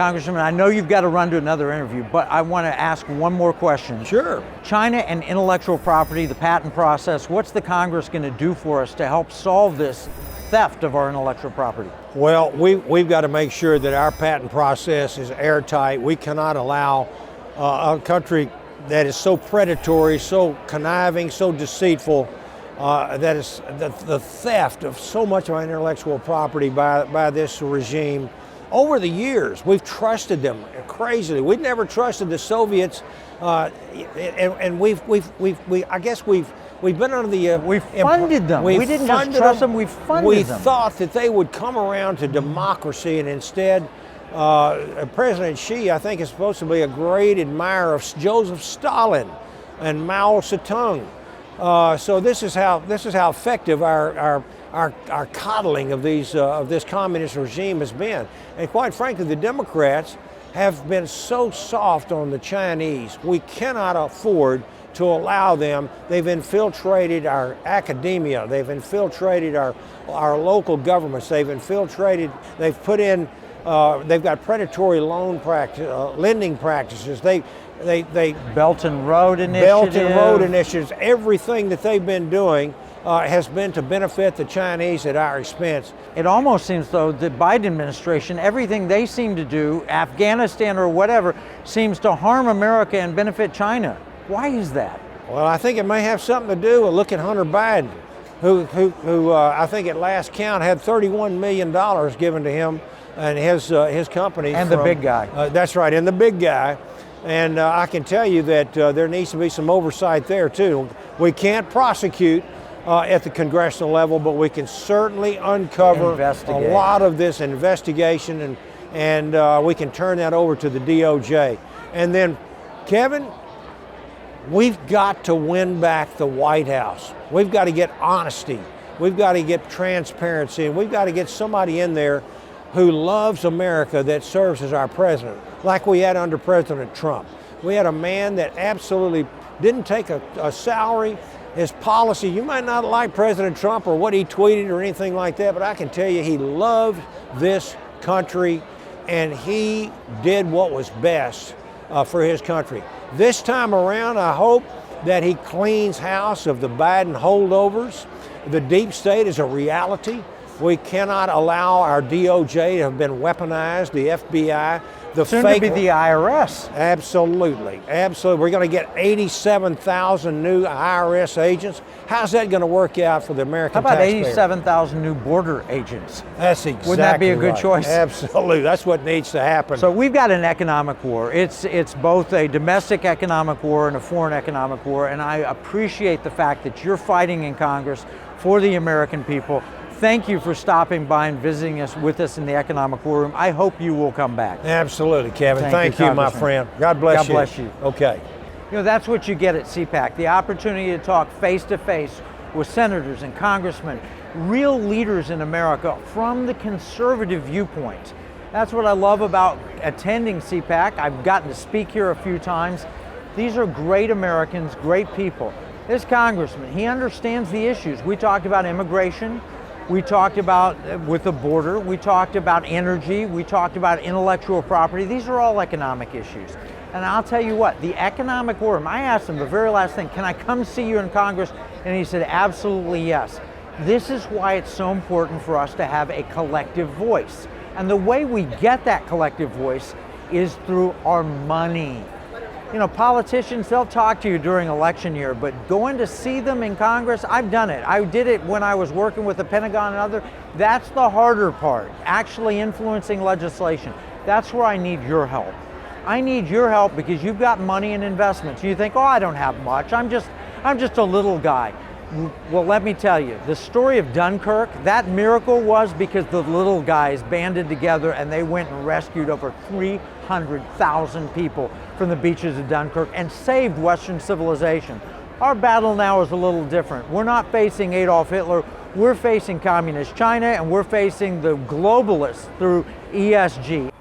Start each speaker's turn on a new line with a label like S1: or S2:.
S1: Congressman, I know you've got to run to another interview, but I want to ask one more question.
S2: Sure.
S1: China and intellectual property, the patent process, what's the Congress going to do for us to help solve this theft of our intellectual property?
S2: Well, we've got to make sure that our patent process is airtight. We cannot allow a country that is so predatory, so conniving, so deceitful, that is the theft of so much of our intellectual property by this regime. Over the years, we've trusted them crazily. We've never trusted the Soviets, and we've been under the
S1: we funded them. We didn't just trust them. We funded them.
S2: We thought that they would come around to democracy, and instead, President Xi, I think, is supposed to be a great admirer of Joseph Stalin and Mao Zedong. So this is how effective our coddling of this communist regime has been. And quite frankly, the Democrats have been so soft on the Chinese. We cannot afford to allow them. They've infiltrated our academia. They've infiltrated our local governments. They've put in, they've got predatory lending practices. They
S1: Belt and Road Initiative.
S2: Everything that they've been doing has been to benefit the Chinese at our expense.
S1: It almost seems, though, the Biden administration, everything they seem to do, Afghanistan or whatever, seems to harm America and benefit China. Why is that?
S2: Well, I think it may have something to do with look at Hunter Biden, who I think at last count had $31 million given to him and his company.
S1: And the big guy.
S2: That's right, and the big guy. And I can tell you that there needs to be some oversight there too. We can't prosecute at the congressional level, but we can certainly uncover a lot of this investigation, and we can turn that over to the DOJ. And then, Kevin, we've got to win back the White House. We've got to get honesty. We've got to get transparency, and we've got to get somebody in there who loves America that serves as our president, like we had under President Trump. We had a man that absolutely didn't take a salary. His policy, you might not like President Trump or what he tweeted or anything like that, but I can tell you he loved this country and he did what was best for his country. This time around, I hope that he cleans house of the Biden holdovers. The deep state is a reality. We cannot allow our DOJ to have been weaponized, the FBI, the
S1: soon
S2: fake.
S1: To be the IRS.
S2: Absolutely, absolutely. We're going to get 87,000 new IRS agents. How's that going to work out for the American taxpayer?
S1: How about 87,000 new border agents?
S2: That's exactly right.
S1: Wouldn't that be a good choice?
S2: Absolutely, that's what needs to happen.
S1: So we've got an economic war. It's both a domestic economic war and a foreign economic war, and I appreciate the fact that you're fighting in Congress for the American people. Thank you for stopping by and visiting us with us in the Economic War Room. I hope you will come back.
S2: Absolutely, Kevin. Thank you, my friend. God bless you.
S1: God bless you.
S2: Okay.
S1: You know, that's what you get at CPAC, the opportunity to talk face-to-face with senators and congressmen, real leaders in America from the conservative viewpoint. That's what I love about attending CPAC. I've gotten to speak here a few times. These are great Americans, great people. This congressman, he understands the issues. We talked about immigration. We talked about with the border, we talked about energy, we talked about intellectual property. These are all economic issues. And I'll tell you what, the economic war room, I asked him the very last thing, can I come see you in Congress? And he said, absolutely yes. This is why it's so important for us to have a collective voice. And the way we get that collective voice is through our money. You know, politicians, they'll talk to you during election year, but going to see them in Congress, I've done it. I did it when I was working with the Pentagon and other. That's the harder part, actually influencing legislation. That's where I need your help. I need your help because you've got money and investments. You think, oh, I don't have much. I'm just a little guy. Well, let me tell you, the story of Dunkirk, that miracle was because the little guys banded together and they went and rescued over 300,000 people from the beaches of Dunkirk and saved Western civilization. Our battle now is a little different. We're not facing Adolf Hitler, we're facing communist China, and we're facing the globalists through ESG.